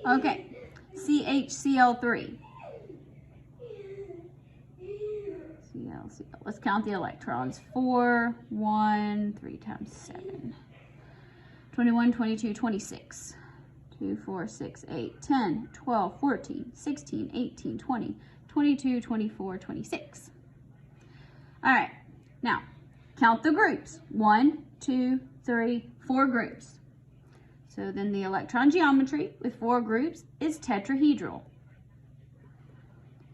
Okay, CHCl3. Let's count the electrons. 4, 1, 3 times 7. 21, 22, 26. 2, 4, 6, 8, 10, 12, 14, 16, 18, 20, 22, 24, 26. All right, now count the groups. 1, 2, 3, 4 groups. So then the electron geometry with 4 groups is tetrahedral.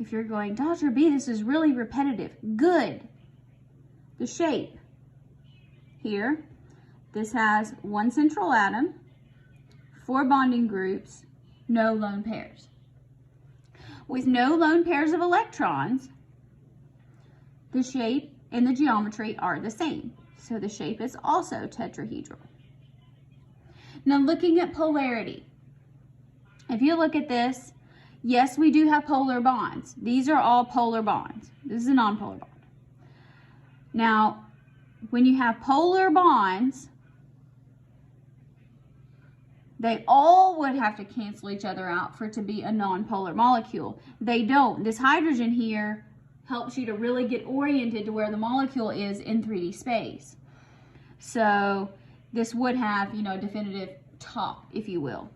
If you're going, Dr. B, this is really repetitive. Good. The shape. Here, this has 1 central atom, 4 bonding groups, no lone pairs. With no lone pairs of electrons, the shape and the geometry are the same. So the shape is also tetrahedral. Now looking at polarity. If you look at this, yes, we do have polar bonds. These are all polar bonds. This is a nonpolar bond. Now, when you have polar bonds, they all would have to cancel each other out for it to be a nonpolar molecule. They don't. This hydrogen here helps you to really get oriented to where the molecule is in 3D space. So this would have, a definitive top, if you will.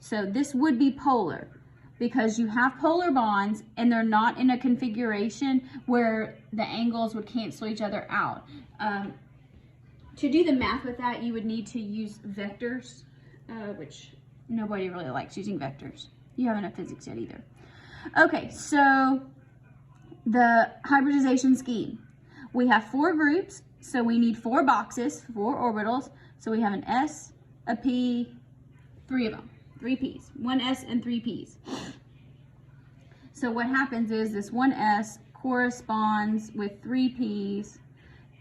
So this would be polar because you have polar bonds and they're not in a configuration where the angles would cancel each other out. To do the math with that, you would need to use vectors, which nobody really likes using vectors. You haven't had physics yet either. Okay, so the hybridization scheme. We have 4 groups, so we need 4 boxes, 4 orbitals. So we have an S, a P, 3 of them, 3 P's, 1 S and 3 P's. So what happens is this 1 S corresponds with 3 P's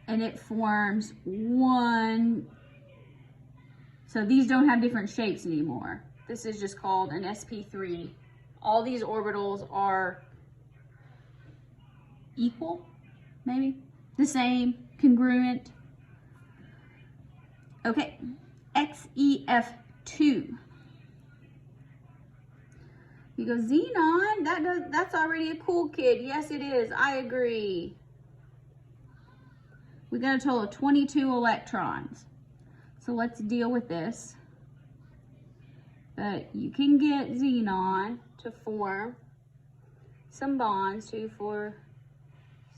and it forms 1. So these don't have different shapes anymore. This is just called an sp3. All these orbitals are equal, maybe, the same, congruent. Okay, XEF2. You go, xenon, that's already a cool kid. Yes, it is. I agree. We got a total of 22 electrons. So let's deal with this. But you can get xenon to form some bonds, 2, 4,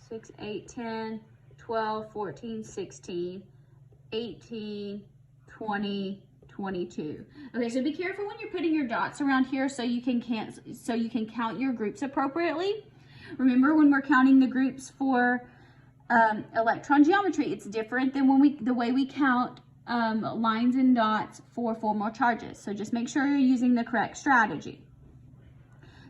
6, 8, 10, 12, 14, 16, 18, 20, 22. Okay, so be careful when you're putting your dots around here so you can count your groups appropriately. Remember, when we're counting the groups for electron geometry, it's different than the way we count lines and dots for formal charges. So just make sure you're using the correct strategy.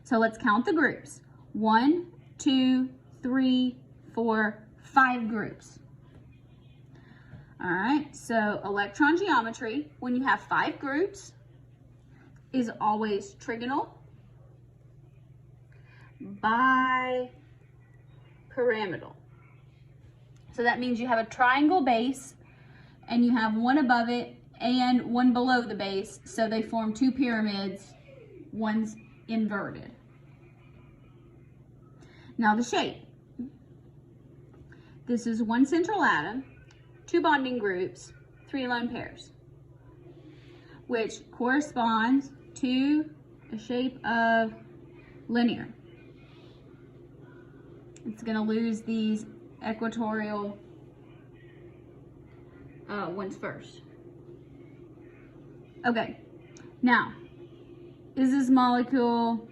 So let's count the groups. 1, 2, 3, 4, 5 groups. All right, so electron geometry, when you have 5 groups, is always trigonal bi pyramidal. So that means you have a triangle base and you have one above it and one below the base, so they form 2 pyramids, one's inverted. Now the shape. This is 1 central atom, 2 bonding groups, 3 lone pairs, which corresponds to a shape of linear. It's going to lose these equatorial ones first. Okay, now, is this molecule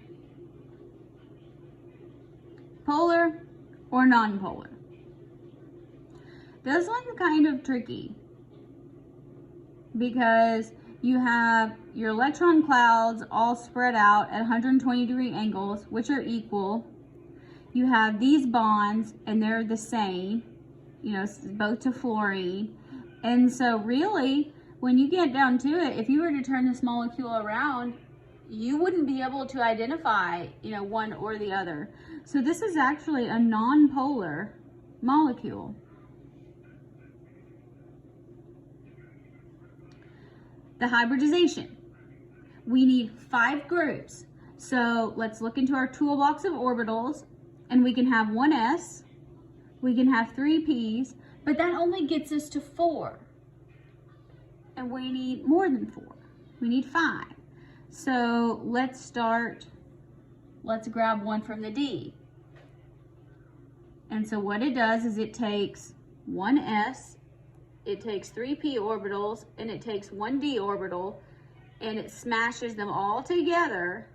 polar or nonpolar? This one's kind of tricky because you have your electron clouds all spread out at 120-degree angles, which are equal. You have these bonds and they're the same, both to fluorine. And so really, when you get down to it, if you were to turn this molecule around, you wouldn't be able to identify, one or the other. So this is actually a nonpolar molecule. The hybridization. we need 5 groups. So let's look into our toolbox of orbitals, and we can have 1s, we can have 3 p's, but that only gets us to 4. And we need more than 4. We need 5. So let's grab one from the D. And so what it does is it takes 1s, it takes 3 p orbitals, and it takes 1 d orbital, and it smashes them all together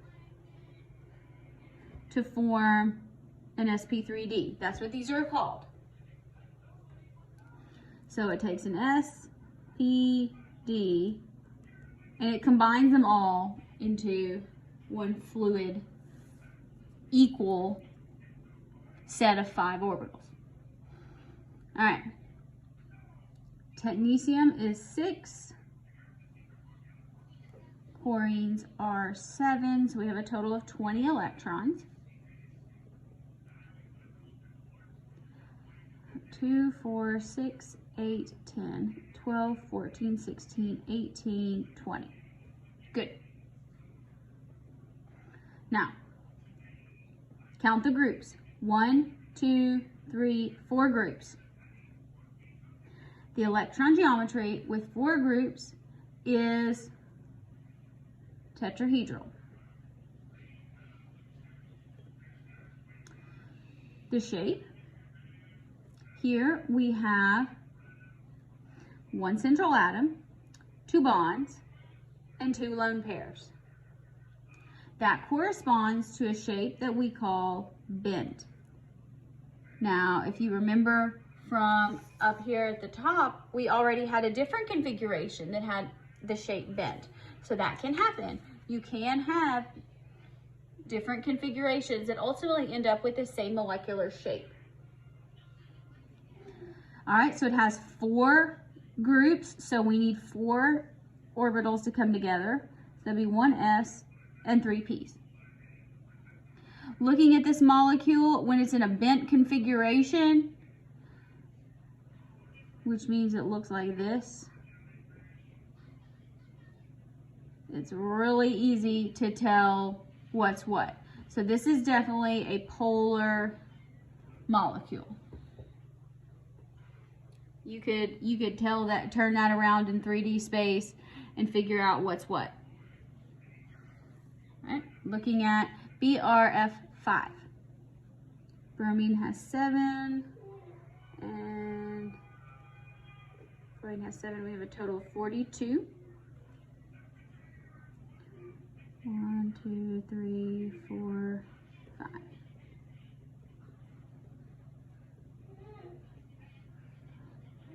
to form an sp3d. That's what these are called. So it takes an s, p, d, and it combines them all into one fluid equal set of 5 orbitals. All right. Technetium is 6. Chlorines are 7, so we have a total of 20 electrons. 2, 4, 6, 8, 10, 12, 14, 16, 18, 20. Good. Now, count the groups. 1, 2, 3, 4 groups. The electron geometry with 4 groups is tetrahedral. The shape, here we have 1 central atom, 2 bonds, and 2 lone pairs. That corresponds to a shape that we call bent. Now, if you remember from up here at the top, we already had a different configuration that had the shape bent. So that can happen. You can have different configurations that ultimately end up with the same molecular shape. All right, so it has 4 groups, so we need 4 orbitals to come together. So that'd be 1s and 3 p's. Looking at this molecule, when it's in a bent configuration, which means it looks like this, it's really easy to tell what's what. So this is definitely a polar molecule. You could tell that, turn that around in 3D space and figure out what's what. All right, looking at BRF5. Bromine has 7, and fluorine has 7. We have a total of 42. 1, 2, 3, 4, 5.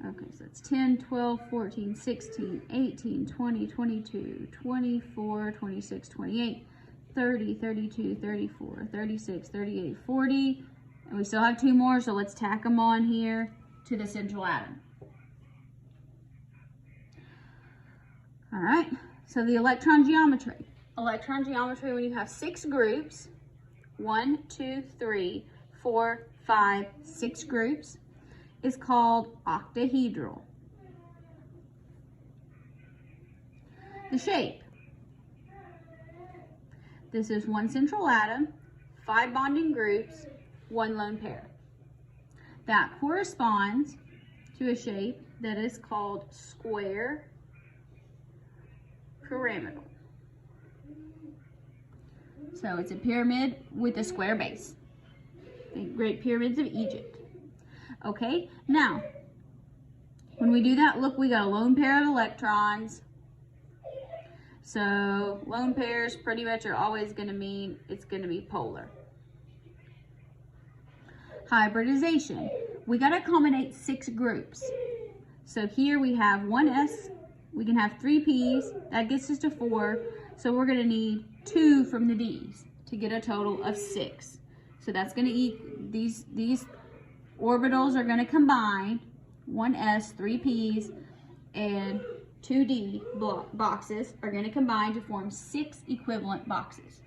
Okay, so it's 10, 12, 14, 16, 18, 20, 22, 24, 26, 28, 30, 32, 34, 36, 38, 40. And we still have 2 more, so let's tack them on here to the central atom. All right, so the electron geometry. Electron geometry, when you have 6 groups, 1, 2, 3, 4, 5, 6 groups, is called octahedral. The shape. This is 1 central atom, 5 bonding groups, 1 lone pair. That corresponds to a shape that is called square pyramidal. So it's a pyramid with a square base. The Great Pyramids of Egypt. Okay, now, when we do that, look, we got a lone pair of electrons. So lone pairs pretty much are always going to mean it's going to be polar. Hybridization. We got to combine 6 groups. So here we have 1s, we can have 3 p's, that gets us to 4. So we're going to need 2 from the d's to get a total of 6. So that's going to eat, these orbitals are going to combine 1s, 3 p's, and 2d boxes are going to combine to form 6 equivalent boxes.